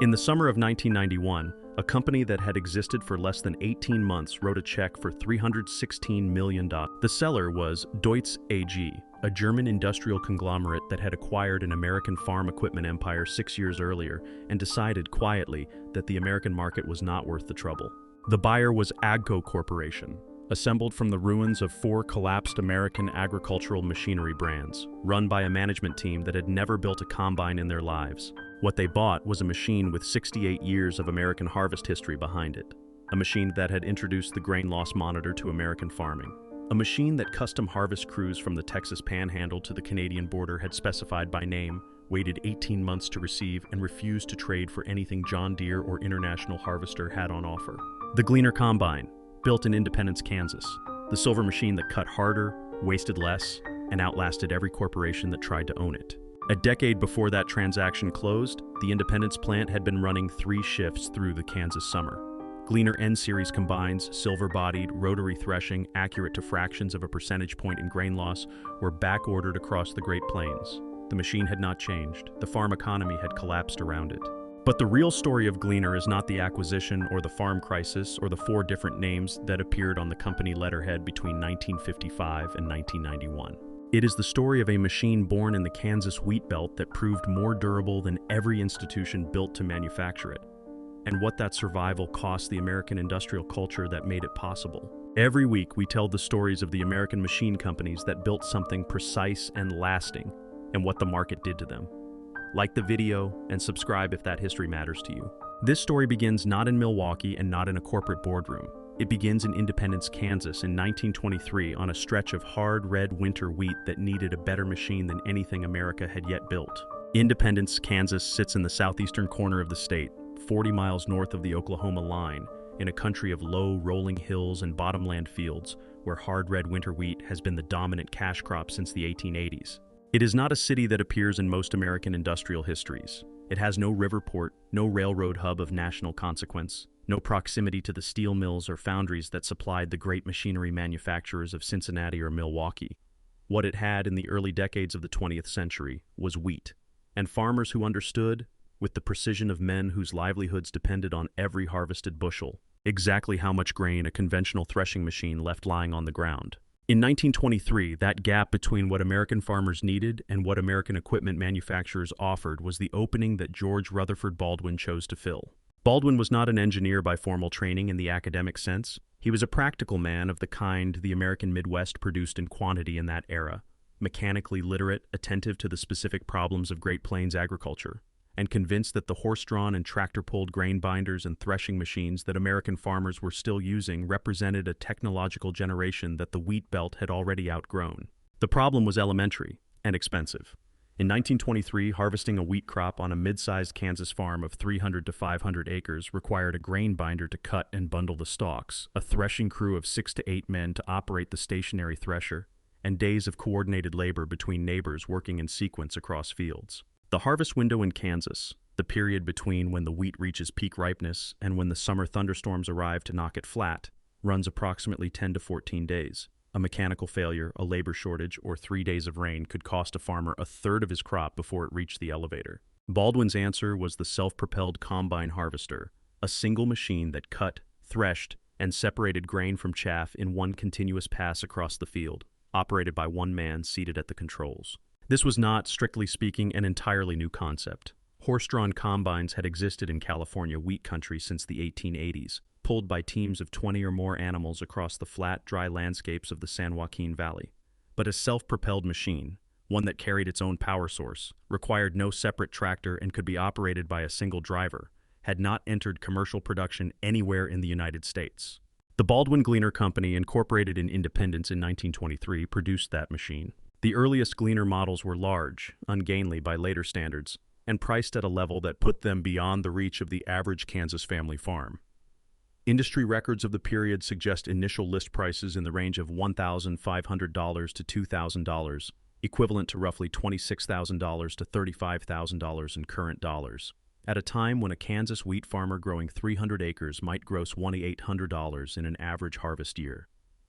In the summer of 1991, a company that had existed for less than 18 months wrote a check for $316 million. The seller was Deutz AG, a German industrial conglomerate that had acquired an American farm equipment empire 6 years earlier and decided quietly that the American market was not worth the trouble. The buyer was AGCO Corporation, assembled from the ruins of 4 collapsed American agricultural machinery brands, run by a management team that had never built a combine in their lives. What they bought was a machine with 68 years of American harvest history behind it, a machine that had introduced the grain loss monitor to American farming, a machine that custom harvest crews from the Texas Panhandle to the Canadian border had specified by name, waited 18 months to receive, and refused to trade for anything John Deere or International Harvester had on offer. The Gleaner Combine, built in Independence, Kansas, the silver machine that cut harder, wasted less, and outlasted every corporation that tried to own it. A decade before that transaction closed, the Independence plant had been running 3 shifts through the Kansas summer. Gleaner N-Series combines, silver-bodied, rotary threshing, accurate to fractions of a percentage point in grain loss, were back-ordered across the Great Plains. The machine had not changed. The farm economy had collapsed around it. But the real story of Gleaner is not the acquisition or the farm crisis or the 4 different names that appeared on the company letterhead between 1955 and 1991. It is the story of a machine born in the Kansas wheat belt that proved more durable than every institution built to manufacture it, and what that survival cost the American industrial culture that made it possible. Every week we tell the stories of the American machine companies that built something precise and lasting, and what the market did to them. Like the video and subscribe if that history matters to you. This story begins not in Milwaukee and not in a corporate boardroom. It begins in Independence, Kansas in 1923 on a stretch of hard red winter wheat that needed a better machine than anything America had yet built. Independence, Kansas sits in the southeastern corner of the state, 40 miles north of the Oklahoma line, in a country of low, rolling hills and bottomland fields where hard red winter wheat has been the dominant cash crop since the 1880s. It is not a city that appears in most American industrial histories. It has no river port, no railroad hub of national consequence, no proximity to the steel mills or foundries that supplied the great machinery manufacturers of Cincinnati or Milwaukee. What it had in the early decades of the 20th century was wheat, and farmers who understood, with the precision of men whose livelihoods depended on every harvested bushel, exactly how much grain a conventional threshing machine left lying on the ground. In 1923, that gap between what American farmers needed and what American equipment manufacturers offered was the opening that George Rutherford Baldwin chose to fill. Baldwin was not an engineer by formal training in the academic sense. He was a practical man of the kind the American Midwest produced in quantity in that era, mechanically literate, attentive to the specific problems of Great Plains agriculture, and convinced that the horse-drawn and tractor-pulled grain binders and threshing machines that American farmers were still using represented a technological generation that the wheat belt had already outgrown. The problem was elementary and expensive. In 1923, harvesting a wheat crop on a mid-sized Kansas farm of 300 to 500 acres required a grain binder to cut and bundle the stalks, a threshing crew of 6 to 8 men to operate the stationary thresher, and days of coordinated labor between neighbors working in sequence across fields. The harvest window in Kansas, the period between when the wheat reaches peak ripeness and when the summer thunderstorms arrive to knock it flat, runs approximately 10 to 14 days. A mechanical failure, a labor shortage, or 3 days of rain could cost a farmer a third of his crop before it reached the elevator. Baldwin's answer was the self-propelled combine harvester, a single machine that cut, threshed, and separated grain from chaff in one continuous pass across the field, operated by one man seated at the controls. This was not, strictly speaking, an entirely new concept. Horse-drawn combines had existed in California wheat country since the 1880s, pulled by teams of 20 or more animals across the flat, dry landscapes of the San Joaquin Valley. But a self-propelled machine, one that carried its own power source, required no separate tractor and could be operated by a single driver, had not entered commercial production anywhere in the United States. The Baldwin Gleaner Company, incorporated in Independence in 1923, produced that machine. The earliest Gleaner models were large, ungainly by later standards, and priced at a level that put them beyond the reach of the average Kansas family farm. Industry records of the period suggest initial list prices in the range of $1,500 to $2,000, equivalent to roughly $26,000 to $35,000 in current dollars. At a time when a Kansas wheat farmer growing 300 acres might gross $2,800 in an average harvest year,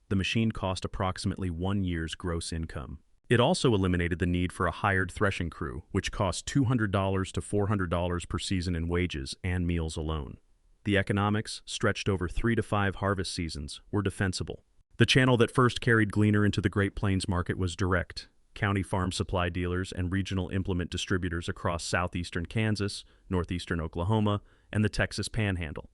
the machine cost approximately 1 year's gross income. It also eliminated the need for a hired threshing crew, which cost $200 to $400 per season in wages and meals alone. The economics, stretched over 3 to 5 harvest seasons, were defensible. The channel that first carried Gleaner into the Great Plains market was direct. County farm supply dealers and regional implement distributors across southeastern Kansas, northeastern Oklahoma, and the Texas Panhandle.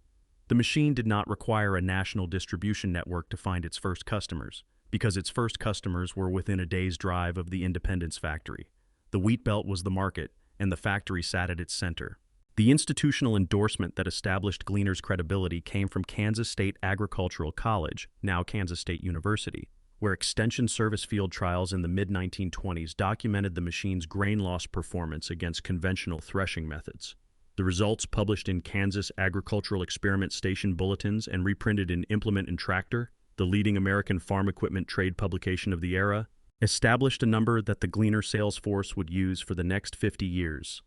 The machine did not require a national distribution network to find its first customers, because its first customers were within a day's drive of the Independence factory. The wheat belt was the market, and the factory sat at its center. The institutional endorsement that established Gleaner's credibility came from Kansas State Agricultural College, now Kansas State University, where extension service field trials in the mid-1920s documented the machine's grain loss performance against conventional threshing methods. The results, published in Kansas Agricultural Experiment Station bulletins and reprinted in Implement and Tractor, the leading American farm equipment trade publication of the era, established a number that the Gleaner sales force would use for the next 50 years.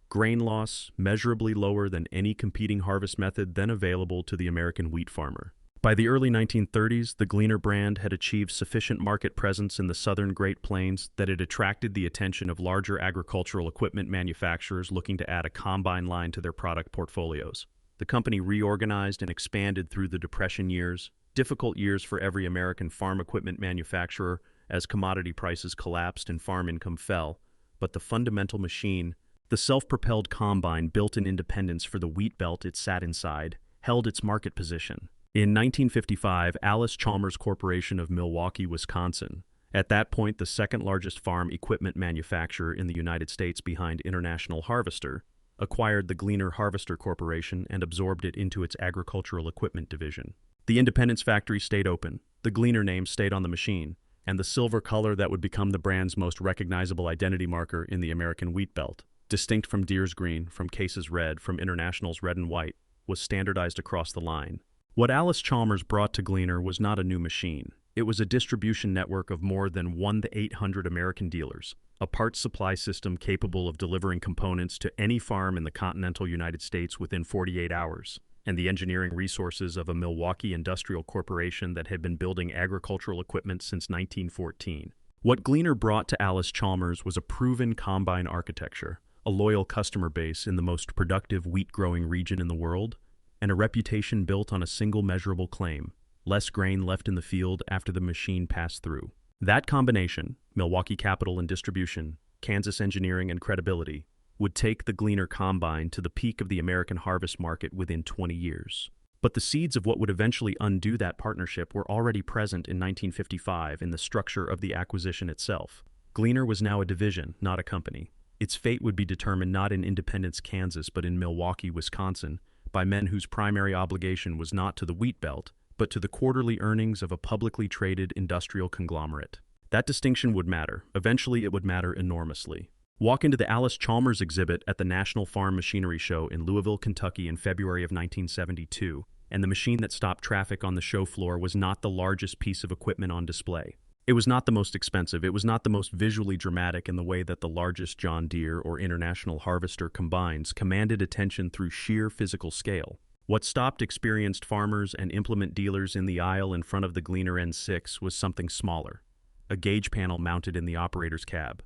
Grain loss measurably lower than any competing harvest method then available to the American wheat farmer. By the early 1930s, the Gleaner brand had achieved sufficient market presence in the southern Great Plains that it attracted the attention of larger agricultural equipment manufacturers looking to add a combine line to their product portfolios. The company reorganized and expanded through the Depression years, difficult years for every American farm equipment manufacturer as commodity prices collapsed and farm income fell, but the fundamental machine, the self-propelled combine built in Independence for the wheat belt it sat inside, held its market position. In 1955, Allis-Chalmers Corporation of Milwaukee, Wisconsin, at that point the second largest farm equipment manufacturer in the United States behind International Harvester, acquired the Gleaner Harvester Corporation and absorbed it into its agricultural equipment division. The Independence factory stayed open, the Gleaner name stayed on the machine, and the silver color that would become the brand's most recognizable identity marker in the American wheat belt, distinct from Deere's green, from Case's red, from International's red and white, was standardized across the line. What Allis-Chalmers brought to Gleaner was not a new machine. It was a distribution network of more than 1 to 800 American dealers, a parts supply system capable of delivering components to any farm in the continental United States within 48 hours, and the engineering resources of a Milwaukee industrial corporation that had been building agricultural equipment since 1914. What Gleaner brought to Allis-Chalmers was a proven combine architecture, a loyal customer base in the most productive wheat-growing region in the world, and a reputation built on a single measurable claim: less grain left in the field after the machine passed through. That combination, Milwaukee capital and distribution, Kansas engineering and credibility, would take the Gleaner Combine to the peak of the American harvest market within 20 years. But the seeds of what would eventually undo that partnership were already present in 1955 in the structure of the acquisition itself. Gleaner was now a division, not a company. Its fate would be determined not in Independence, Kansas, but in Milwaukee, Wisconsin, by men whose primary obligation was not to the wheat belt, but to the quarterly earnings of a publicly traded industrial conglomerate. That distinction would matter. Eventually, it would matter enormously. Walk into the Allis-Chalmers exhibit at the National Farm Machinery Show in Louisville, Kentucky in February of 1972, and the machine that stopped traffic on the show floor was not the largest piece of equipment on display. It was not the most expensive, it was not the most visually dramatic in the way that the largest John Deere or International Harvester combines commanded attention through sheer physical scale. What stopped experienced farmers and implement dealers in the aisle in front of the Gleaner N6 was something smaller: a gauge panel mounted in the operator's cab,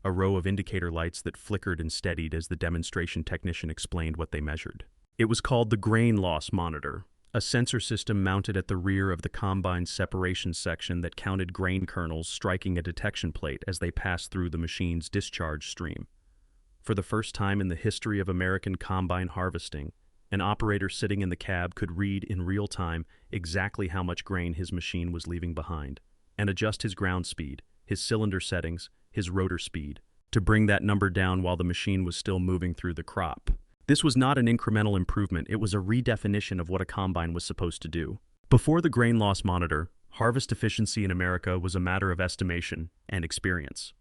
a row of indicator lights that flickered and steadied as the demonstration technician explained what they measured. It was called the grain loss monitor, a sensor system mounted at the rear of the combine's separation section that counted grain kernels striking a detection plate as they passed through the machine's discharge stream. For the first time in the history of American combine harvesting, an operator sitting in the cab could read in real time exactly how much grain his machine was leaving behind, and adjust his ground speed, his cylinder settings, his rotor speed, to bring that number down while the machine was still moving through the crop. This was not an incremental improvement, it was a redefinition of what a combine was supposed to do. Before the grain loss monitor, harvest efficiency in America was a matter of estimation and experience.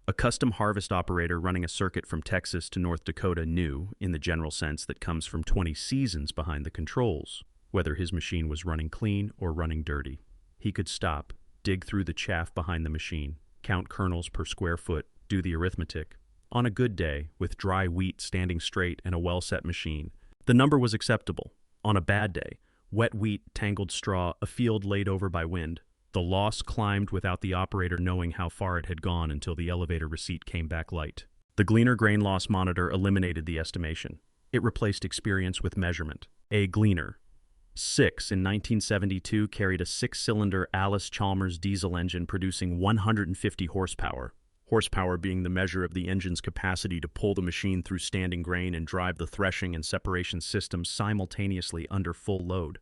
A custom harvest operator running a circuit from Texas to North Dakota knew, in the general sense that comes from 20 seasons behind the controls, whether his machine was running clean or running dirty. He could stop, dig through the chaff behind the machine, count kernels per square foot, do the arithmetic. On a good day, with dry wheat standing straight and a well-set machine, the number was acceptable. On a bad day, wet wheat, tangled straw, a field laid over by wind, The loss climbed without the operator knowing how far it had gone until the elevator receipt came back light. The Gleaner grain loss monitor eliminated the estimation. It replaced experience with measurement. A Gleaner 6 in 1972 carried a 6-cylinder Allis-Chalmers diesel engine producing 150 horsepower. Horsepower being the measure of the engine's capacity to pull the machine through standing grain and drive the threshing and separation systems simultaneously under full load.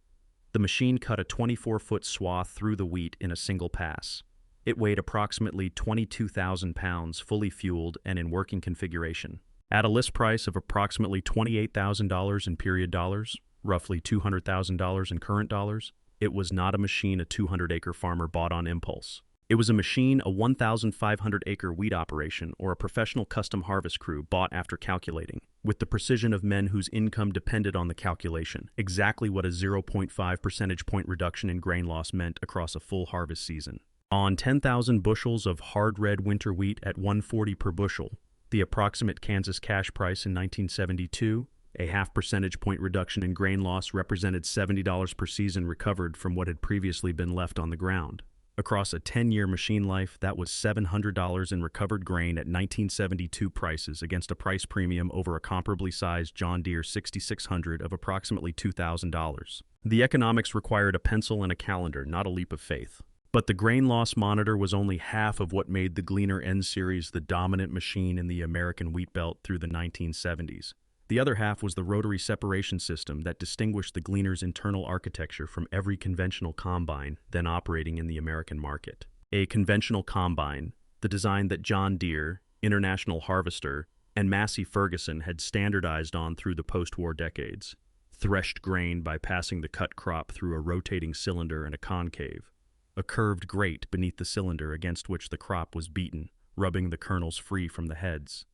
The machine cut a 24-foot swath through the wheat in a single pass. It weighed approximately 22,000 pounds, fully fueled and in working configuration. At a list price of approximately $28,000 in period dollars, roughly $200,000 in current dollars, it was not a machine a 200-acre farmer bought on impulse. It was a machine a 1,500-acre wheat operation or a professional custom harvest crew bought after calculating, with the precision of men whose income depended on the calculation, exactly what a 0.5 percentage point reduction in grain loss meant across a full harvest season. On 10,000 bushels of hard red winter wheat at $1.40 per bushel, the approximate Kansas cash price in 1972, a half percentage point reduction in grain loss represented $70 per season recovered from what had previously been left on the ground. Across a 10-year machine life, that was $700 in recovered grain at 1972 prices against a price premium over a comparably sized John Deere 6600 of approximately $2,000. The economics required a pencil and a calendar, not a leap of faith. But the grain loss monitor was only half of what made the Gleaner N Series the dominant machine in the American wheat belt through the 1970s. The other half was the rotary separation system that distinguished the Gleaner's internal architecture from every conventional combine then operating in the American market. A conventional combine, the design that John Deere, International Harvester, and Massey Ferguson had standardized on through the post-war decades, threshed grain by passing the cut crop through a rotating cylinder and a concave, a curved grate beneath the cylinder against which the crop was beaten, rubbing the kernels free from the heads.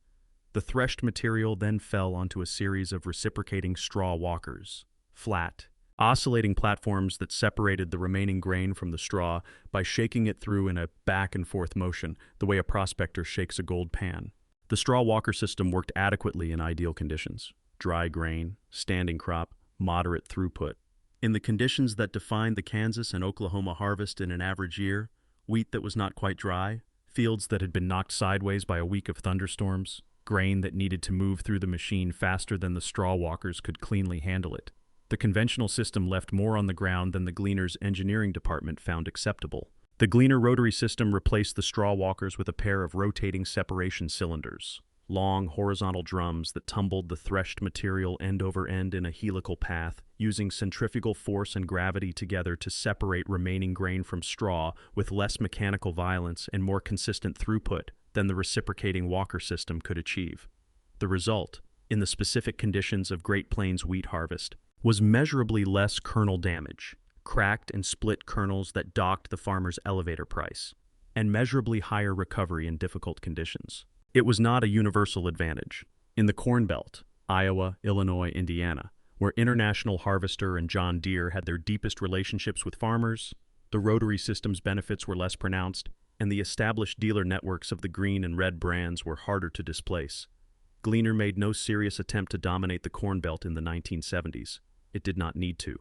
The threshed material then fell onto a series of reciprocating straw walkers, flat, oscillating platforms that separated the remaining grain from the straw by shaking it through in a back-and-forth motion, the way a prospector shakes a gold pan. The straw walker system worked adequately in ideal conditions: dry grain, standing crop, moderate throughput. In the conditions that defined the Kansas and Oklahoma harvest in an average year, wheat that was not quite dry, fields that had been knocked sideways by a week of thunderstorms, grain that needed to move through the machine faster than the straw walkers could cleanly handle it. The conventional system left more on the ground than the Gleaner's engineering department found acceptable. The Gleaner rotary system replaced the straw walkers with a pair of rotating separation cylinders, long horizontal drums that tumbled the threshed material end over end in a helical path, using centrifugal force and gravity together to separate remaining grain from straw with less mechanical violence and more consistent throughput than the reciprocating walker system could achieve. The result, in the specific conditions of Great Plains wheat harvest, was measurably less kernel damage, cracked and split kernels that docked the farmer's elevator price, and measurably higher recovery in difficult conditions. It was not a universal advantage. In the Corn Belt, Iowa, Illinois, Indiana, where International Harvester and John Deere had their deepest relationships with farmers, the rotary system's benefits were less pronounced, and the established dealer networks of the green and red brands were harder to displace. Gleaner made no serious attempt to dominate the Corn Belt in the 1970s. It did not need to.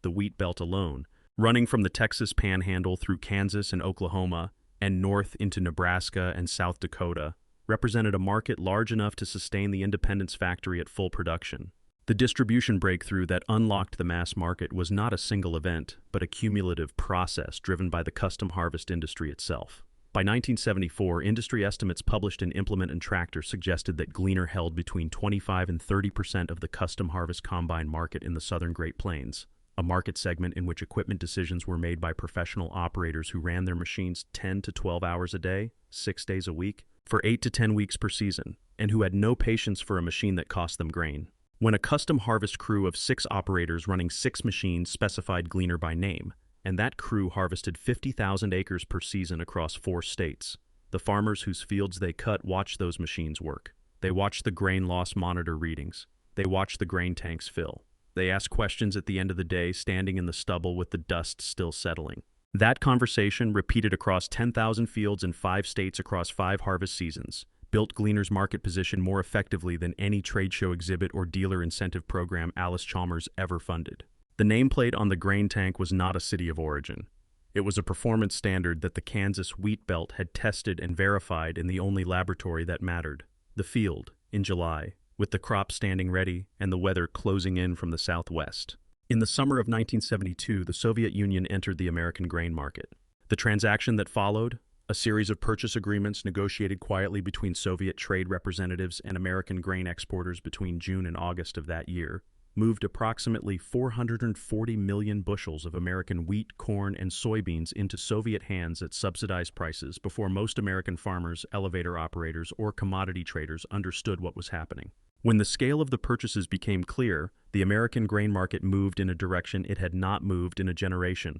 The wheat belt alone, running from the Texas Panhandle through Kansas and Oklahoma and north into Nebraska and South Dakota, represented a market large enough to sustain the Independence factory at full production. The distribution breakthrough that unlocked the mass market was not a single event, but a cumulative process driven by the custom harvest industry itself. By 1974, industry estimates published in Implement and Tractor suggested that Gleaner held between 25 and 30% of the custom harvest combine market in the southern Great Plains, a market segment in which equipment decisions were made by professional operators who ran their machines 10 to 12 hours a day, 6 days a week, for 8 to 10 weeks per season, and who had no patience for a machine that cost them grain. When a custom harvest crew of 6 operators running 6 machines specified Gleaner by name, and that crew harvested 50,000 acres per season across 4 states, the farmers whose fields they cut watched those machines work. They watched the grain loss monitor readings. They watched the grain tanks fill. They asked questions at the end of the day, standing in the stubble with the dust still settling. That conversation, repeated across 10,000 fields in 5 states across 5 harvest seasons, built Gleaner's market position more effectively than any trade show exhibit or dealer incentive program Allis-Chalmers ever funded. The nameplate on the grain tank was not a city of origin. It was a performance standard that the Kansas wheat belt had tested and verified in the only laboratory that mattered, the field, in July, with the crop standing ready and the weather closing in from the southwest. In the summer of 1972, the Soviet Union entered the American grain market. The transaction that followed, a series of purchase agreements negotiated quietly between Soviet trade representatives and American grain exporters between June and August of that year, moved approximately 440 million bushels of American wheat, corn, and soybeans into Soviet hands at subsidized prices before most American farmers, elevator operators, or commodity traders understood what was happening. When the scale of the purchases became clear, the American grain market moved in a direction it had not moved in a generation.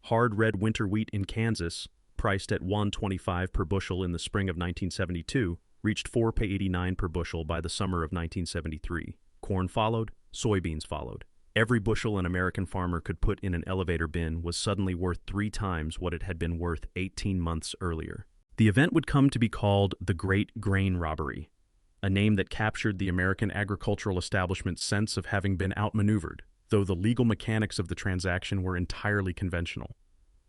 Hard red winter wheat in Kansas, priced at $1.25 per bushel in the spring of 1972, reached $4.89 per bushel by the summer of 1973. Corn followed, soybeans followed. Every bushel an American farmer could put in an elevator bin was suddenly worth 3 times what it had been worth 18 months earlier. The event would come to be called the Great Grain Robbery, a name that captured the American agricultural establishment's sense of having been outmaneuvered, though the legal mechanics of the transaction were entirely conventional.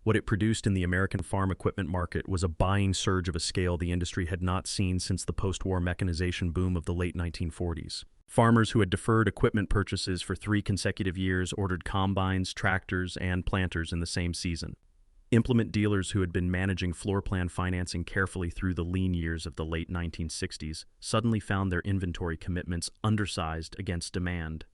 What it produced in the American farm equipment market was a buying surge of a scale the industry had not seen since the post-war mechanization boom of the late 1940s. Farmers who had deferred equipment purchases for 3 consecutive years ordered combines, tractors, and planters in the same season. Implement dealers who had been managing floor plan financing carefully through the lean years of the late 1960s suddenly found their inventory commitments undersized against demand.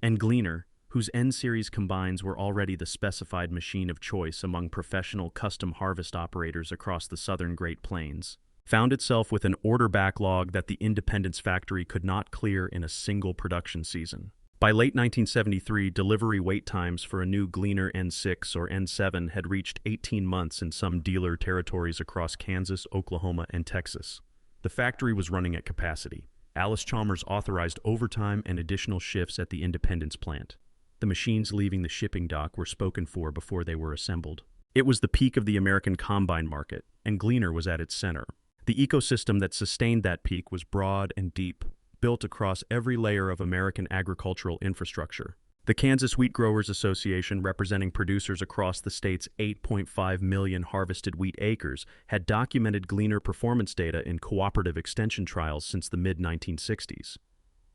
And Gleaner, whose N-Series combines were already the specified machine of choice among professional custom harvest operators across the southern Great Plains, found itself with an order backlog that the Independence factory could not clear in a single production season. By late 1973, delivery wait times for a new Gleaner N6 or N7 had reached 18 months in some dealer territories across Kansas, Oklahoma, and Texas. The factory was running at capacity. Allis-Chalmers authorized overtime and additional shifts at the Independence plant. The machines leaving the shipping dock were spoken for before they were assembled. It was the peak of the American combine market, and Gleaner was at its center. The ecosystem that sustained that peak was broad and deep, built across every layer of American agricultural infrastructure. The Kansas Wheat Growers Association, representing producers across the state's 8.5 million harvested wheat acres, had documented Gleaner performance data in cooperative extension trials since the mid-1960s.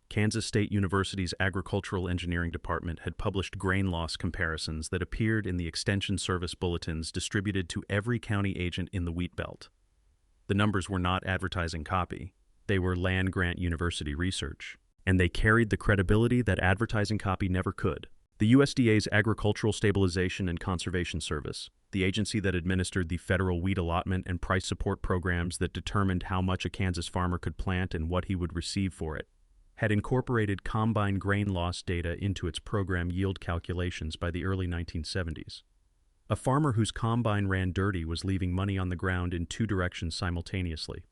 Kansas State University's Agricultural Engineering Department had published grain loss comparisons that appeared in the Extension Service bulletins distributed to every county agent in the wheat belt. The numbers were not advertising copy. They were land-grant university research, and they carried the credibility that advertising copy never could. The USDA's Agricultural Stabilization and Conservation Service, the agency that administered the federal wheat allotment and price support programs that determined how much a Kansas farmer could plant and what he would receive for it, had incorporated combine grain loss data into its program yield calculations by the early 1970s. A farmer whose combine ran dirty was leaving money on the ground in 2 directions simultaneously: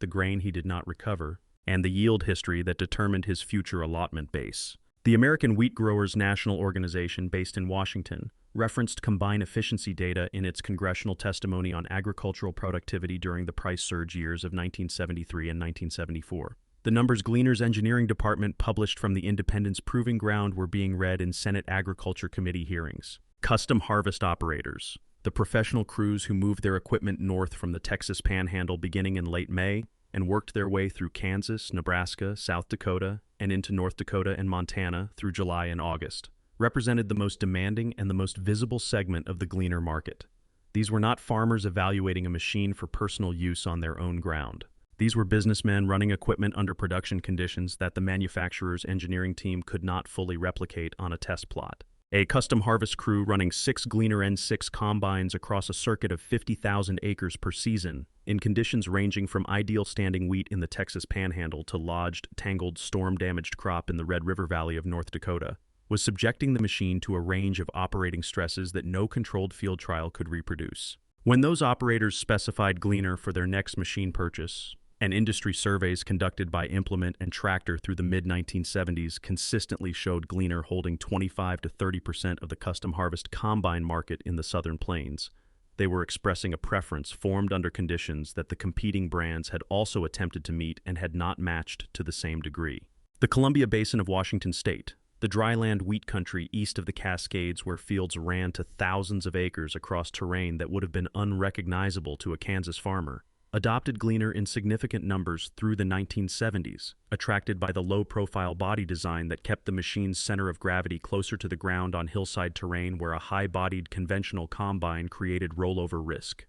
the grain he did not recover, and the yield history that determined his future allotment base. The American Wheat Growers National Organization, based in Washington, referenced combine efficiency data in its congressional testimony on agricultural productivity during the price surge years of 1973 and 1974. The numbers Gleaner's engineering department published from the Independence Proving Ground were being read in Senate Agriculture Committee hearings. Custom harvest operators, the professional crews who moved their equipment north from the Texas Panhandle beginning in late May and worked their way through Kansas, Nebraska, South Dakota, and into North Dakota and Montana through July and August, represented the most demanding and the most visible segment of the Gleaner market. These were not farmers evaluating a machine for personal use on their own ground. These were businessmen running equipment under production conditions that the manufacturer's engineering team could not fully replicate on a test plot. A custom harvest crew running 6 Gleaner N6 combines across a circuit of 50,000 acres per season, in conditions ranging from ideal standing wheat in the Texas Panhandle to lodged, tangled, storm-damaged crop in the Red River Valley of North Dakota, was subjecting the machine to a range of operating stresses that no controlled field trial could reproduce. When those operators specified Gleaner for their next machine purchase, and industry surveys conducted by Implement and Tractor through the mid-1970s consistently showed Gleaner holding 25 to 30% of the custom harvest combine market in the Southern Plains, they were expressing a preference formed under conditions that the competing brands had also attempted to meet and had not matched to the same degree. The Columbia Basin of Washington State, the dryland wheat country east of the Cascades where fields ran to thousands of acres across terrain that would have been unrecognizable to a Kansas farmer, adopted Gleaner in significant numbers through the 1970s, attracted by the low-profile body design that kept the machine's center of gravity closer to the ground on hillside terrain where a high-bodied conventional combine created rollover risk.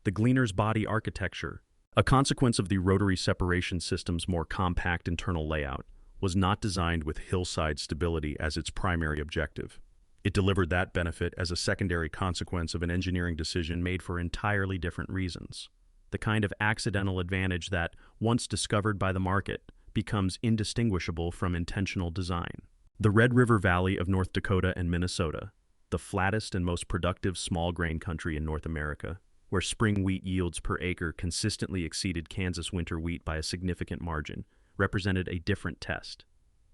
The Gleaner's body architecture, a consequence of the rotary separation system's more compact internal layout, was not designed with hillside stability as its primary objective. It delivered that benefit as a secondary consequence of an engineering decision made for entirely different reasons. The kind of accidental advantage that, once discovered by the market, becomes indistinguishable from intentional design. The Red River Valley of North Dakota and Minnesota, the flattest and most productive small grain country in North America, where spring wheat yields per acre consistently exceeded Kansas winter wheat by a significant margin, represented a different test.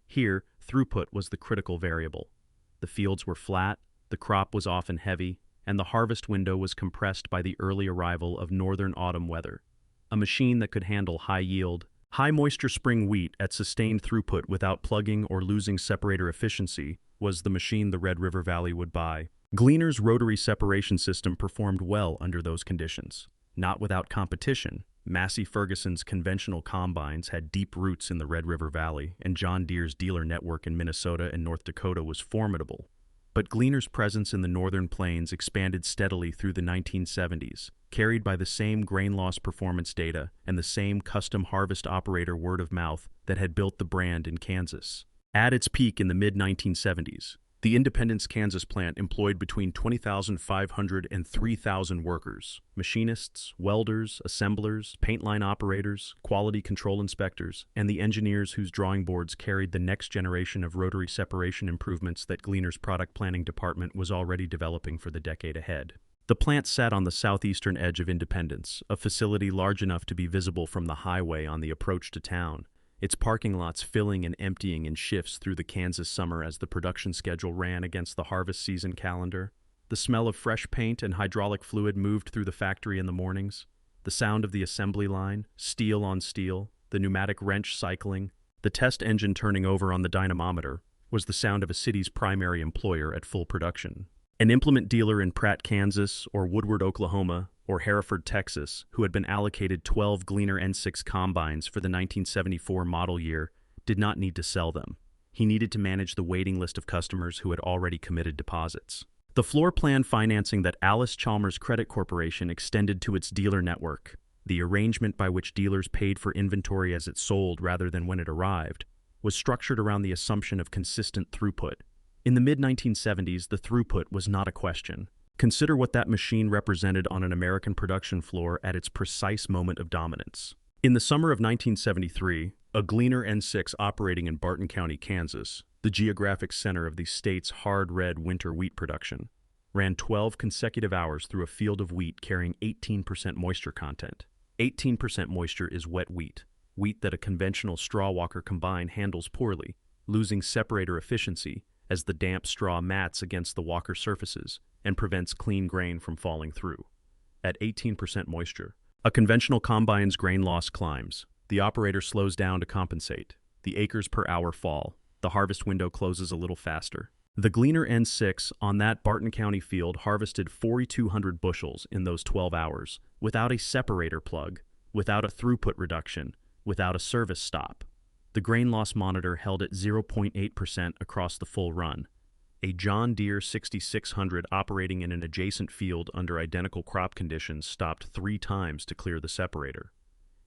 Here, throughput was the critical variable. The fields were flat, the crop was often heavy, and the harvest window was compressed by the early arrival of northern autumn weather. A machine that could handle high-yield, high-moisture spring wheat at sustained throughput without plugging or losing separator efficiency was the machine the Red River Valley would buy. Gleaner's rotary separation system performed well under those conditions. Not without competition, Massey Ferguson's conventional combines had deep roots in the Red River Valley, and John Deere's dealer network in Minnesota and North Dakota was formidable. But Gleaner's presence in the northern plains expanded steadily through the 1970s, carried by the same grain loss performance data and the same custom harvest operator word of mouth that had built the brand in Kansas. At its peak in the mid-1970s, the Independence, Kansas plant employed between 20,500 and 3,000 workers, machinists, welders, assemblers, paint line operators, quality control inspectors, and the engineers whose drawing boards carried the next generation of rotary separation improvements that Gleaner's product planning department was already developing for the decade ahead. The plant sat on the southeastern edge of Independence, a facility large enough to be visible from the highway on the approach to town, its parking lots filling and emptying in shifts through the Kansas summer as the production schedule ran against the harvest season calendar. The smell of fresh paint and hydraulic fluid moved through the factory in the mornings. The sound of the assembly line, steel on steel, the pneumatic wrench cycling, the test engine turning over on the dynamometer, was the sound of a city's primary employer at full production. An implement dealer in Pratt, Kansas, or Woodward, Oklahoma, or Hereford, Texas, who had been allocated 12 Gleaner N6 combines for the 1974 model year, did not need to sell them. He needed to manage the waiting list of customers who had already committed deposits. The floor plan financing that Allis-Chalmers Credit Corporation extended to its dealer network, the arrangement by which dealers paid for inventory as it sold rather than when it arrived, was structured around the assumption of consistent throughput. In the mid-1970s, the throughput was not a question. Consider what that machine represented on an American production floor at its precise moment of dominance. In the summer of 1973, a Gleaner N6 operating in Barton County, Kansas, the geographic center of the state's hard red winter wheat production, ran 12 consecutive hours through a field of wheat carrying 18% moisture content. 18% moisture is wet wheat, wheat that a conventional straw walker combine handles poorly, losing separator efficiency as the damp straw mats against the walker surfaces and prevents clean grain from falling through. At 18% moisture, a conventional combine's grain loss climbs. The operator slows down to compensate. The acres per hour fall. The harvest window closes a little faster. The Gleaner N6 on that Barton County field harvested 4,200 bushels in those 12 hours, without a separator plug, without a throughput reduction, without a service stop. The grain loss monitor held at 0.8% across the full run. A John Deere 6600 operating in an adjacent field under identical crop conditions stopped 3 times to clear the separator.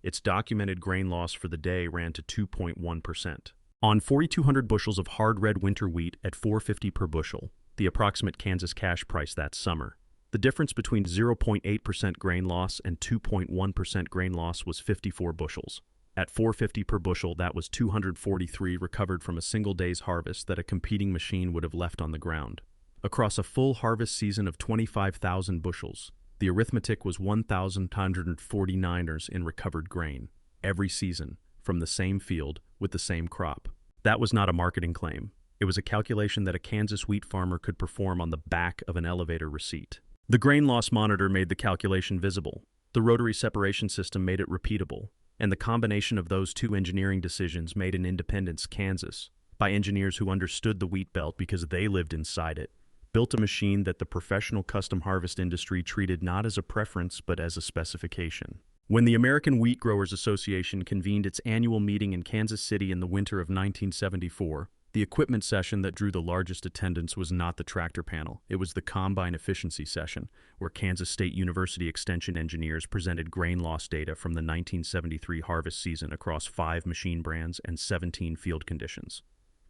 Its documented grain loss for the day ran to 2.1%. On 4,200 bushels of hard red winter wheat at $4.50 per bushel, the approximate Kansas cash price that summer, the difference between 0.8% grain loss and 2.1% grain loss was 54 bushels. At $4.50 per bushel, that was 243 recovered from a single day's harvest that a competing machine would have left on the ground. Across a full harvest season of 25,000 bushels, the arithmetic was 1,149ers in recovered grain, every season, from the same field, with the same crop. That was not a marketing claim. It was a calculation that a Kansas wheat farmer could perform on the back of an elevator receipt. The grain loss monitor made the calculation visible. The rotary separation system made it repeatable. And the combination of those two engineering decisions made in Independence, Kansas, by engineers who understood the wheat belt because they lived inside it, built a machine that the professional custom harvest industry treated not as a preference but as a specification. When the American Wheat Growers Association convened its annual meeting in Kansas City in the winter of 1974, the equipment session that drew the largest attendance was not the tractor panel. It was the combine efficiency session, where Kansas State University Extension engineers presented grain loss data from the 1973 harvest season across 5 machine brands and 17 field conditions.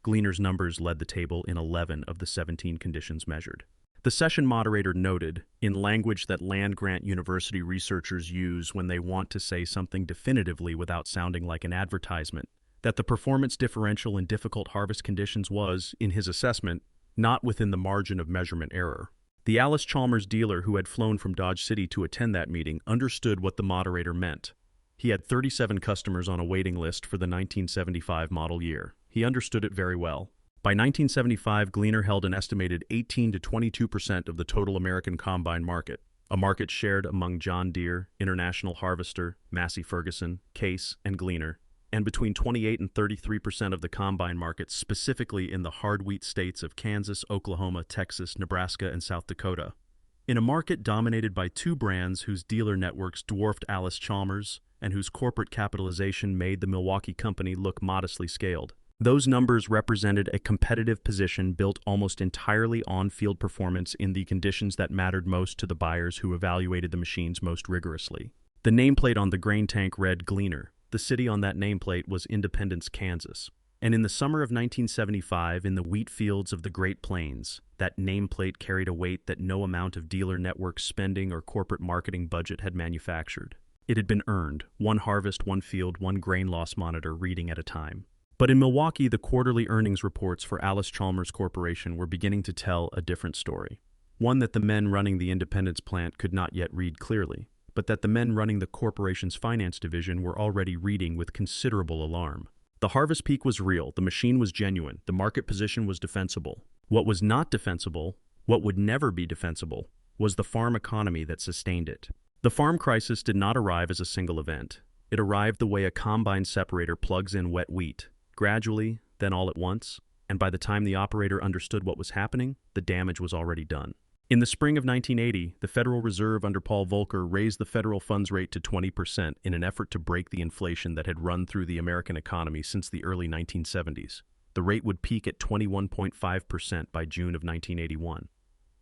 Gleaner's numbers led the table in 11 of the 17 conditions measured. The session moderator noted, in language that land-grant university researchers use when they want to say something definitively without sounding like an advertisement, that the performance differential in difficult harvest conditions was, in his assessment, not within the margin of measurement error. The Allis-Chalmers dealer who had flown from Dodge City to attend that meeting understood what the moderator meant. He had 37 customers on a waiting list for the 1975 model year. He understood it very well. By 1975, Gleaner held an estimated 18 to 22% of the total American combine market, a market shared among John Deere, International Harvester, Massey Ferguson, Case, and Gleaner, and between 28 and 33% of the combine market specifically in the hard wheat states of Kansas, Oklahoma, Texas, Nebraska, and South Dakota. In a market dominated by 2 brands whose dealer networks dwarfed Allis-Chalmers and whose corporate capitalization made the Milwaukee company look modestly scaled. Those numbers represented a competitive position built almost entirely on field performance in the conditions that mattered most to the buyers who evaluated the machines most rigorously. The nameplate on the grain tank read Gleaner. The city on that nameplate was Independence, Kansas. And in the summer of 1975, in the wheat fields of the Great Plains, that nameplate carried a weight that no amount of dealer network spending or corporate marketing budget had manufactured. It had been earned, one harvest, one field, one grain loss monitor reading at a time. But in Milwaukee, the quarterly earnings reports for Allis-Chalmers Corporation were beginning to tell a different story. One that the men running the Independence plant could not yet read clearly, but that the men running the corporation's finance division were already reading with considerable alarm. The harvest peak was real, the machine was genuine, the market position was defensible. What was not defensible, what would never be defensible, was the farm economy that sustained it. The farm crisis did not arrive as a single event. It arrived the way a combine separator plugs in wet wheat. Gradually, then all at once, and by the time the operator understood what was happening, the damage was already done. In the spring of 1980, the Federal Reserve under Paul Volcker raised the federal funds rate to 20% in an effort to break the inflation that had run through the American economy since the early 1970s. The rate would peak at 21.5% by June of 1981.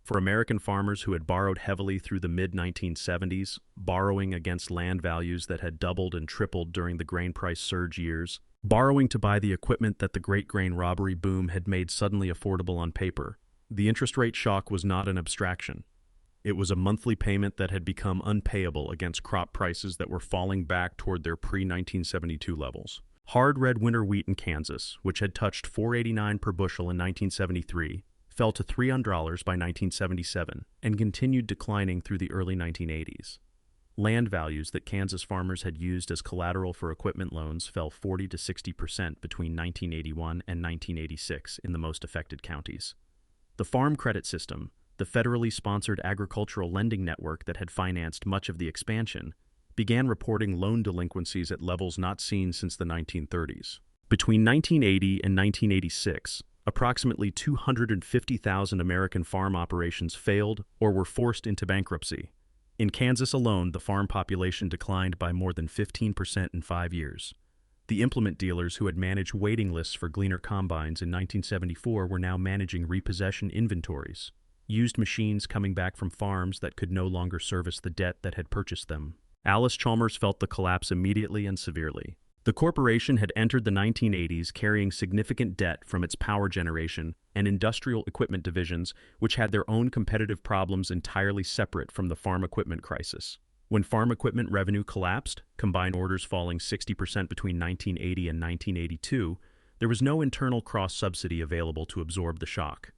For American farmers who had borrowed heavily through the mid-1970s, borrowing against land values that had doubled and tripled during the grain price surge years, borrowing to buy the equipment that the great grain robbery boom had made suddenly affordable on paper, the interest rate shock was not an abstraction. It was a monthly payment that had become unpayable against crop prices that were falling back toward their pre-1972 levels. Hard red winter wheat in Kansas, which had touched $4.89 per bushel in 1973, fell to $300 by 1977 and continued declining through the early 1980s. Land values that Kansas farmers had used as collateral for equipment loans fell 40 to 60% between 1981 and 1986 in the most affected counties. The Farm Credit System, the federally sponsored agricultural lending network that had financed much of the expansion, began reporting loan delinquencies at levels not seen since the 1930s. Between 1980 and 1986, approximately 250,000 American farm operations failed or were forced into bankruptcy. In Kansas alone, the farm population declined by more than 15% in 5 years. The implement dealers who had managed waiting lists for Gleaner Combines in 1974 were now managing repossession inventories, used machines coming back from farms that could no longer service the debt that had purchased them. Allis-Chalmers felt the collapse immediately and severely. The corporation had entered the 1980s carrying significant debt from its power generation and industrial equipment divisions, which had their own competitive problems entirely separate from the farm equipment crisis. When farm equipment revenue collapsed, combine orders falling 60% between 1980 and 1982, there was no internal cross-subsidy available to absorb the shock.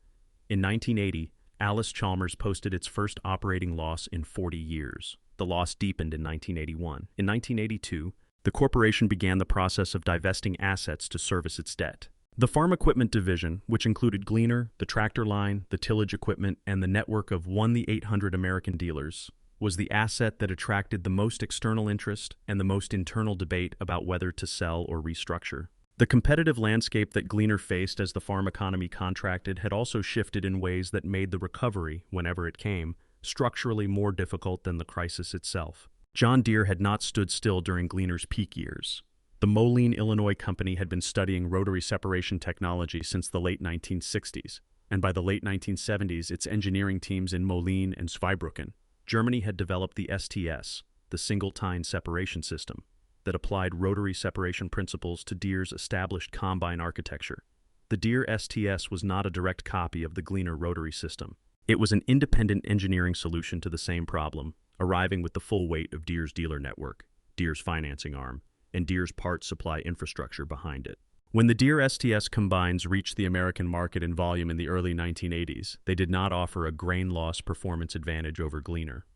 In 1980, Allis-Chalmers posted its first operating loss in 40 years. The loss deepened in 1981. In 1982, the corporation began the process of divesting assets to service its debt. The farm equipment division, which included Gleaner, the tractor line, the tillage equipment, and the network of 1-800 American dealers, was the asset that attracted the most external interest and the most internal debate about whether to sell or restructure. The competitive landscape that Gleaner faced as the farm economy contracted had also shifted in ways that made the recovery, whenever it came, structurally more difficult than the crisis itself. John Deere had not stood still during Gleaner's peak years. The Moline, Illinois company had been studying rotary separation technology since the late 1960s, and by the late 1970s, its engineering teams in Moline and Zweibrücken, Germany had developed the STS, the single-tine separation system, that applied rotary separation principles to Deere's established combine architecture. The Deere STS was not a direct copy of the Gleaner rotary system. It was an independent engineering solution to the same problem, arriving with the full weight of Deere's dealer network, Deere's financing arm, and Deere's parts supply infrastructure behind it. When the Deere STS combines reached the American market in volume in the early 1980s, they did not offer a grain loss performance advantage over Gleaner.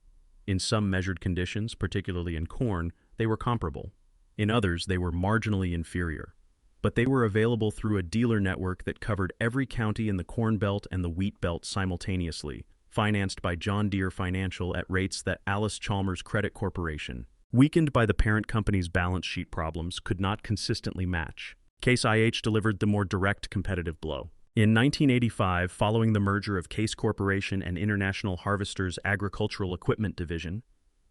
In some measured conditions, particularly in corn, they were comparable. In others, they were marginally inferior. But they were available through a dealer network that covered every county in the Corn Belt and the Wheat Belt simultaneously, financed by John Deere Financial at rates that Allis-Chalmers Credit Corporation, weakened by the parent company's balance sheet problems, could not consistently match. Case IH delivered the more direct competitive blow. In 1985, following the merger of Case Corporation and International Harvester's Agricultural Equipment Division,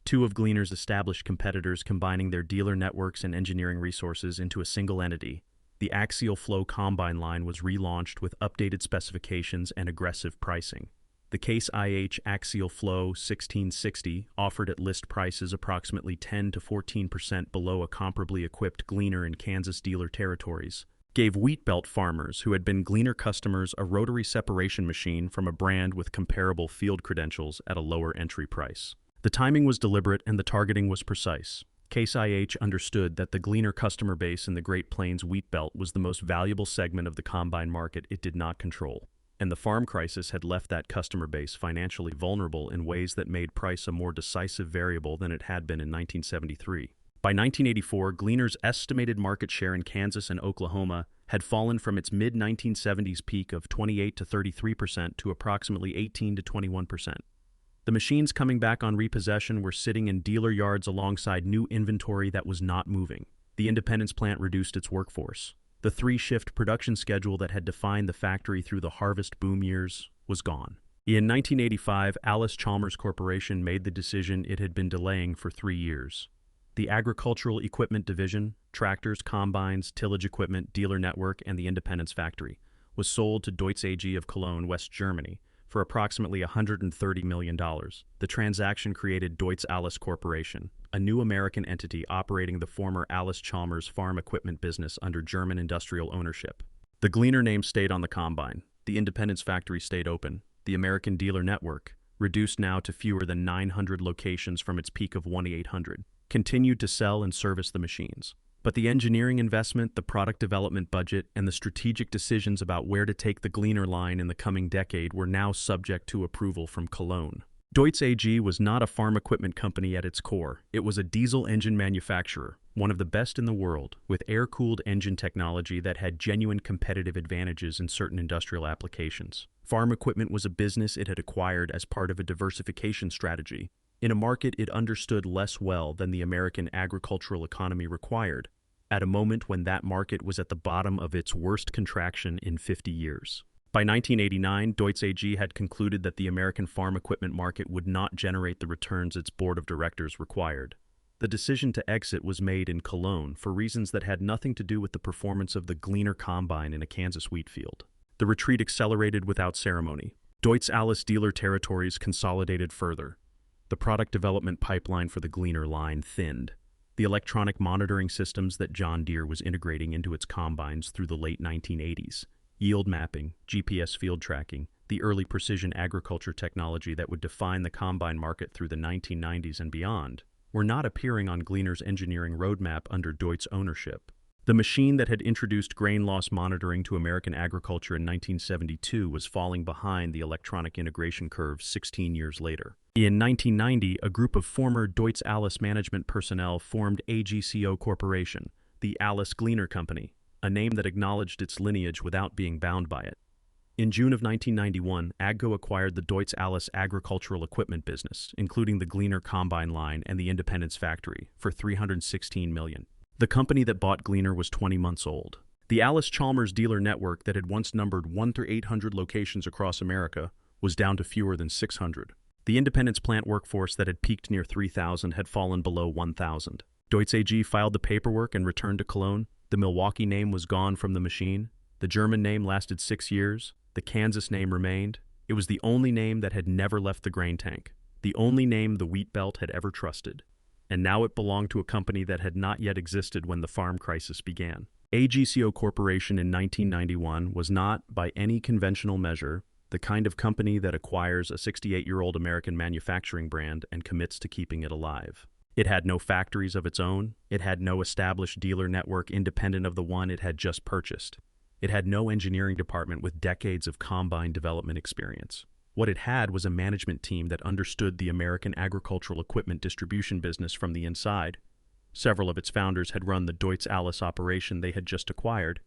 two of Gleaner's established competitors combining their dealer networks and engineering resources into a single entity, the axial flow combine line was relaunched with updated specifications and aggressive pricing. The Case IH axial flow 1660, offered at list prices approximately 10 to 14% below a comparably equipped Gleaner in Kansas dealer territories, gave wheat belt farmers who had been Gleaner customers a rotary separation machine from a brand with comparable field credentials at a lower entry price. The timing was deliberate and the targeting was precise. Case IH understood that the Gleaner customer base in the Great Plains wheat belt was the most valuable segment of the combine market it did not control, and the farm crisis had left that customer base financially vulnerable in ways that made price a more decisive variable than it had been in 1973. By 1984, Gleaner's estimated market share in Kansas and Oklahoma had fallen from its mid-1970s peak of 28 to 33% to approximately 18 to 21%. The machines coming back on repossession were sitting in dealer yards alongside new inventory that was not moving. The Independence plant reduced its workforce. The three-shift production schedule that had defined the factory through the harvest boom years was gone. In 1985, Allis-Chalmers Corporation made the decision it had been delaying for 3 years. The Agricultural Equipment Division, tractors, combines, tillage equipment, dealer network, and the Independence factory, was sold to Deutz AG of Cologne, West Germany, for approximately $130 million. The transaction created Deutz Allis Corporation, a new American entity operating the former Allis-Chalmers farm equipment business under German industrial ownership. The Gleaner name stayed on the combine. The Independence factory stayed open. The American dealer network, reduced now to fewer than 900 locations from its peak of 1,800, continued to sell and service the machines. But the engineering investment, the product development budget, and the strategic decisions about where to take the Gleaner line in the coming decade were now subject to approval from Cologne. Deutz AG was not a farm equipment company at its core. It was a diesel engine manufacturer, one of the best in the world, with air-cooled engine technology that had genuine competitive advantages in certain industrial applications. Farm equipment was a business it had acquired as part of a diversification strategy, in a market it understood less well than the American agricultural economy required, at a moment when that market was at the bottom of its worst contraction in 50 years. By 1989, Deutz AG had concluded that the American farm equipment market would not generate the returns its board of directors required. The decision to exit was made in Cologne for reasons that had nothing to do with the performance of the Gleaner Combine in a Kansas wheat field. The retreat accelerated without ceremony. Deutz Allis dealer territories consolidated further. The product development pipeline for the Gleaner line thinned. The electronic monitoring systems that John Deere was integrating into its combines through the late 1980s, yield mapping, GPS field tracking, the early precision agriculture technology that would define the combine market through the 1990s and beyond, were not appearing on Gleaner's engineering roadmap under Deutz ownership. The machine that had introduced grain loss monitoring to American agriculture in 1972 was falling behind the electronic integration curve 16 years later. In 1990, a group of former Deutz Allis management personnel formed AGCO Corporation, the Allis Gleaner Company, a name that acknowledged its lineage without being bound by it. In June of 1991, AGCO acquired the Deutz Allis agricultural equipment business, including the Gleaner Combine line and the Independence factory, for $316 million. The company that bought Gleaner was 20 months old. The Allis-Chalmers dealer network that had once numbered 1 through 800 locations across America was down to fewer than 600. The Independence plant workforce that had peaked near 3,000 had fallen below 1,000. Deutz AG filed the paperwork and returned to Cologne. The Milwaukee name was gone from the machine. The German name lasted 6 years. The Kansas name remained. It was the only name that had never left the grain tank. The only name the wheat belt had ever trusted. And now it belonged to a company that had not yet existed when the farm crisis began. AGCO Corporation in 1991 was not, by any conventional measure, the kind of company that acquires a 68-year-old American manufacturing brand and commits to keeping it alive. It had no factories of its own. It had no established dealer network independent of the one it had just purchased. It had no engineering department with decades of combine development experience. What it had was a management team that understood the American agricultural equipment distribution business from the inside. Several of its founders had run the Deutz Allis operation they had just acquired,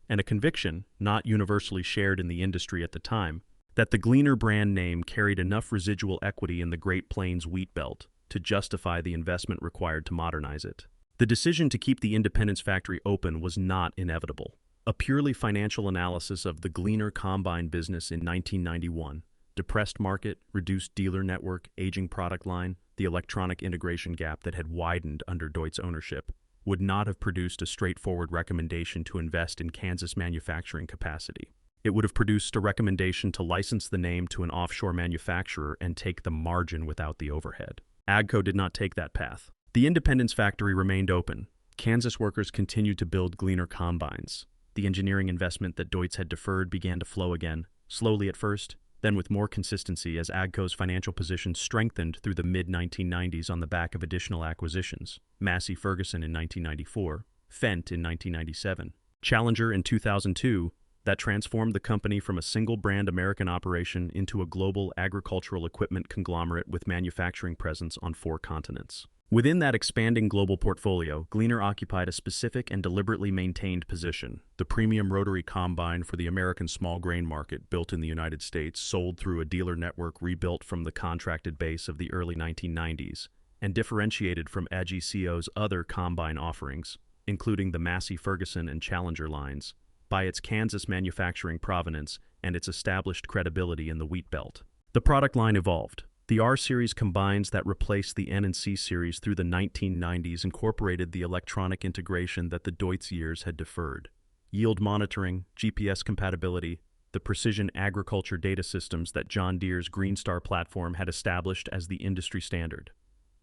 and a conviction, not universally shared in the industry at the time, that the Gleaner brand name carried enough residual equity in the Great Plains wheat belt to justify the investment required to modernize it. The decision to keep the Independence factory open was not inevitable. A purely financial analysis of the Gleaner Combine business in 1991, depressed market, reduced dealer network, aging product line, the electronic integration gap that had widened under Deutz ownership, would not have produced a straightforward recommendation to invest in Kansas manufacturing capacity. It would have produced a recommendation to license the name to an offshore manufacturer and take the margin without the overhead. AGCO did not take that path. The Independence factory remained open. Kansas workers continued to build Gleaner combines. The engineering investment that Deutz had deferred began to flow again, slowly at first, then with more consistency as AGCO's financial position strengthened through the mid-1990s on the back of additional acquisitions. Massey Ferguson in 1994, Fendt in 1997, Challenger in 2002, that transformed the company from a single-brand American operation into a global agricultural equipment conglomerate with manufacturing presence on 4 continents. Within that expanding global portfolio, Gleaner occupied a specific and deliberately maintained position. The premium rotary combine for the American small grain market, built in the United States, sold through a dealer network rebuilt from the contracted base of the early 1990s, and differentiated from AGCO's other combine offerings, including the Massey Ferguson and Challenger lines, by its Kansas manufacturing provenance and its established credibility in the wheat belt. The product line evolved. The R-Series combines that replaced the N and C Series through the 1990s incorporated the electronic integration that the Deutz years had deferred. Yield monitoring, GPS compatibility, the precision agriculture data systems that John Deere's GreenStar platform had established as the industry standard.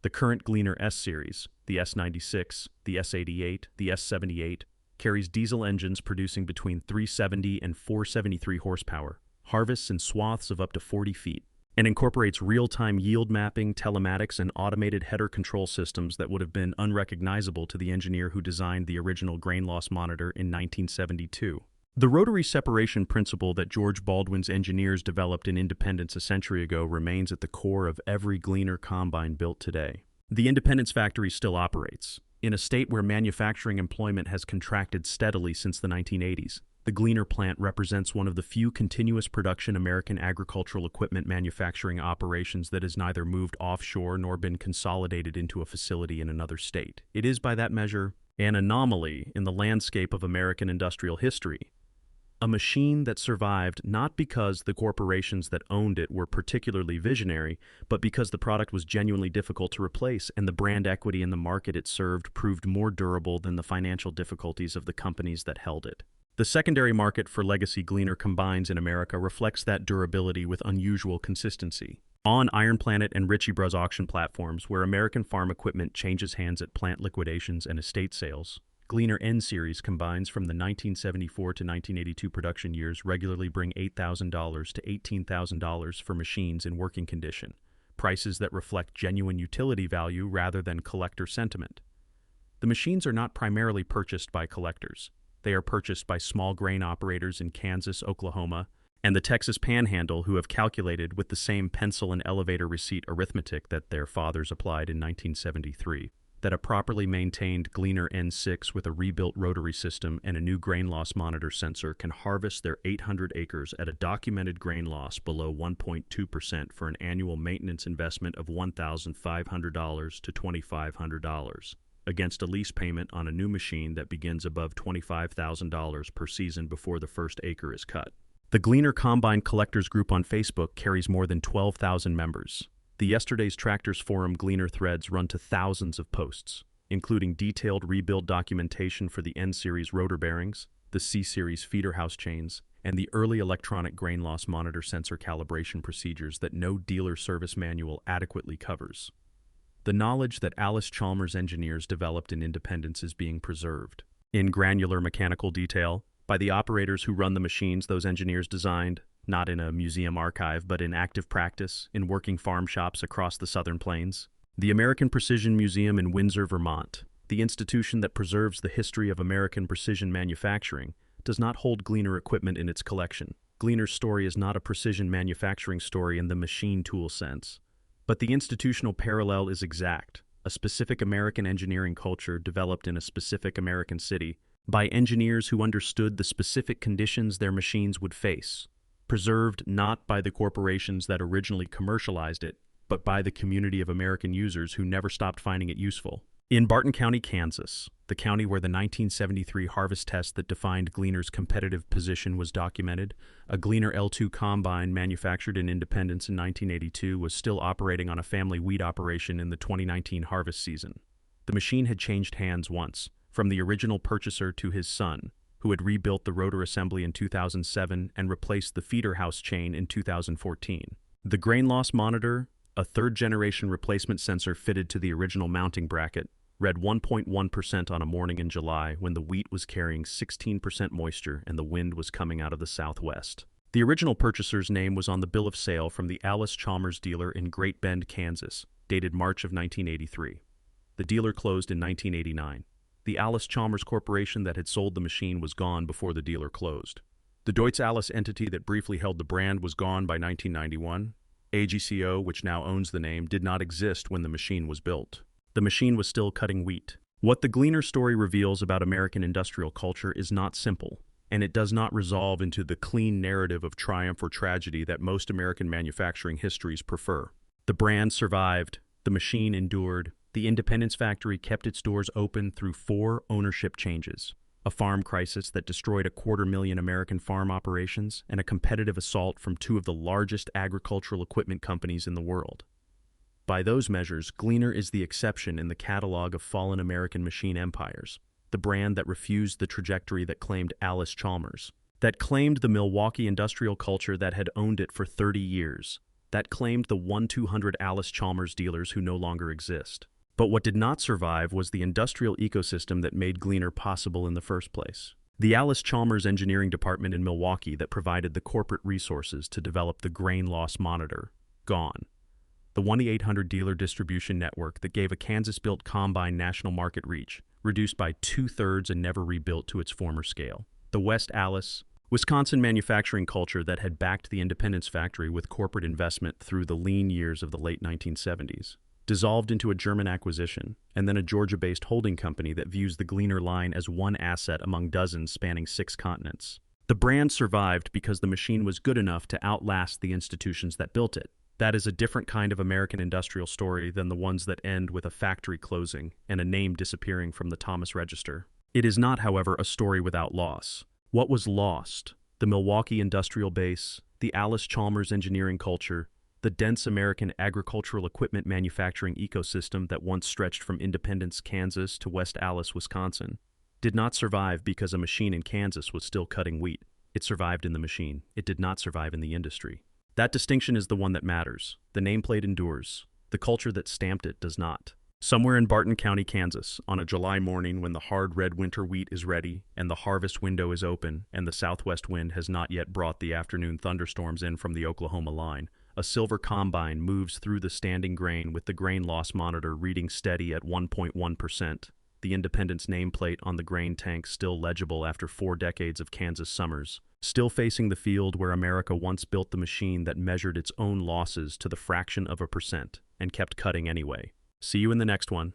The current Gleaner S-Series, the S96, the S88, the S78, carries diesel engines producing between 370 and 473 horsepower, harvests in swaths of up to 40 feet, and incorporates real-time yield mapping, telematics, and automated header control systems that would have been unrecognizable to the engineer who designed the original grain loss monitor in 1972. The rotary separation principle that George Baldwin's engineers developed in Independence a century ago remains at the core of every Gleaner combine built today. The Independence factory still operates. In a state where manufacturing employment has contracted steadily since the 1980s, the Gleaner plant represents one of the few continuous production American agricultural equipment manufacturing operations that has neither moved offshore nor been consolidated into a facility in another state. It is, by that measure, an anomaly in the landscape of American industrial history. A machine that survived not because the corporations that owned it were particularly visionary, but because the product was genuinely difficult to replace and the brand equity in the market it served proved more durable than the financial difficulties of the companies that held it. The secondary market for legacy Gleaner combines in America reflects that durability with unusual consistency. On Iron Planet and Ritchie Bros auction platforms, where American farm equipment changes hands at plant liquidations and estate sales, Gleaner N-Series combines from the 1974 to 1982 production years regularly bring $8,000 to $18,000 for machines in working condition, prices that reflect genuine utility value rather than collector sentiment. The machines are not primarily purchased by collectors. They are purchased by small grain operators in Kansas, Oklahoma, and the Texas Panhandle who have calculated with the same pencil and elevator receipt arithmetic that their fathers applied in 1973, that a properly maintained Gleaner N6 with a rebuilt rotary system and a new grain loss monitor sensor can harvest their 800 acres at a documented grain loss below 1.2% for an annual maintenance investment of $1,500 to $2,500. against a lease payment on a new machine that begins above $25,000 per season before the first acre is cut. The Gleaner Combine Collectors Group on Facebook carries more than 12,000 members. The Yesterday's Tractors Forum Gleaner threads run to thousands of posts, including detailed rebuild documentation for the N-Series rotor bearings, the C-Series feeder house chains, and the early electronic grain loss monitor sensor calibration procedures that no dealer service manual adequately covers. The knowledge that Allis-Chalmers engineers developed in Independence is being preserved, in granular mechanical detail, by the operators who run the machines those engineers designed, not in a museum archive, but in active practice, in working farm shops across the Southern Plains. The American Precision Museum in Windsor, Vermont, the institution that preserves the history of American precision manufacturing, does not hold Gleaner equipment in its collection. Gleaner's story is not a precision manufacturing story in the machine tool sense. But the institutional parallel is exact, a specific American engineering culture developed in a specific American city by engineers who understood the specific conditions their machines would face, preserved not by the corporations that originally commercialized it, but by the community of American users who never stopped finding it useful. In Barton County, Kansas, the county where the 1973 harvest test that defined Gleaner's competitive position was documented, a Gleaner L2 combine manufactured in Independence in 1982 was still operating on a family wheat operation in the 2019 harvest season. The machine had changed hands once, from the original purchaser to his son, who had rebuilt the rotor assembly in 2007 and replaced the feeder house chain in 2014. The grain loss monitor, a third-generation replacement sensor fitted to the original mounting bracket, read 1.1% on a morning in July when the wheat was carrying 16% moisture and the wind was coming out of the southwest. The original purchaser's name was on the bill of sale from the Allis-Chalmers dealer in Great Bend, Kansas, dated March of 1983. The dealer closed in 1989. The Allis-Chalmers Corporation that had sold the machine was gone before the dealer closed. The Deutz Allis entity that briefly held the brand was gone by 1991. AGCO, which now owns the name, did not exist when the machine was built. The machine was still cutting wheat. What the Gleaner story reveals about American industrial culture is not simple, and it does not resolve into the clean narrative of triumph or tragedy that most American manufacturing histories prefer. The brand survived, the machine endured, the Independence factory kept its doors open through 4 ownership changes, a farm crisis that destroyed 250,000 American farm operations, and a competitive assault from 2 of the largest agricultural equipment companies in the world. By those measures, Gleaner is the exception in the catalog of fallen American machine empires, the brand that refused the trajectory that claimed Allis-Chalmers, that claimed the Milwaukee industrial culture that had owned it for 30 years, that claimed the 1-200 Allis-Chalmers dealers who no longer exist. But what did not survive was the industrial ecosystem that made Gleaner possible in the first place. The Allis-Chalmers engineering department in Milwaukee that provided the corporate resources to develop the grain loss monitor, gone. The 1-800 dealer distribution network that gave a Kansas-built combine national market reach, reduced by 2/3 and never rebuilt to its former scale. The West Allis, Wisconsin manufacturing culture that had backed the Independence factory with corporate investment through the lean years of the late 1970s. Dissolved into a German acquisition, and then a Georgia-based holding company that views the Gleaner line as one asset among dozens spanning 6 continents. The brand survived because the machine was good enough to outlast the institutions that built it. That is a different kind of American industrial story than the ones that end with a factory closing and a name disappearing from the Thomas Register. It is not, however, a story without loss. What was lost? The Milwaukee industrial base, the Allis-Chalmers engineering culture, the dense American agricultural equipment manufacturing ecosystem that once stretched from Independence, Kansas to West Allis, Wisconsin, did not survive because a machine in Kansas was still cutting wheat. It survived in the machine. It did not survive in the industry. That distinction is the one that matters. The nameplate endures. The culture that stamped it does not. Somewhere in Barton County, Kansas, on a July morning when the hard red winter wheat is ready and the harvest window is open and the southwest wind has not yet brought the afternoon thunderstorms in from the Oklahoma line, a silver combine moves through the standing grain with the grain loss monitor reading steady at 1.1%, the Independence nameplate on the grain tank still legible after 4 decades of Kansas summers, still facing the field where America once built the machine that measured its own losses to the fraction of a percent and kept cutting anyway. See you in the next one.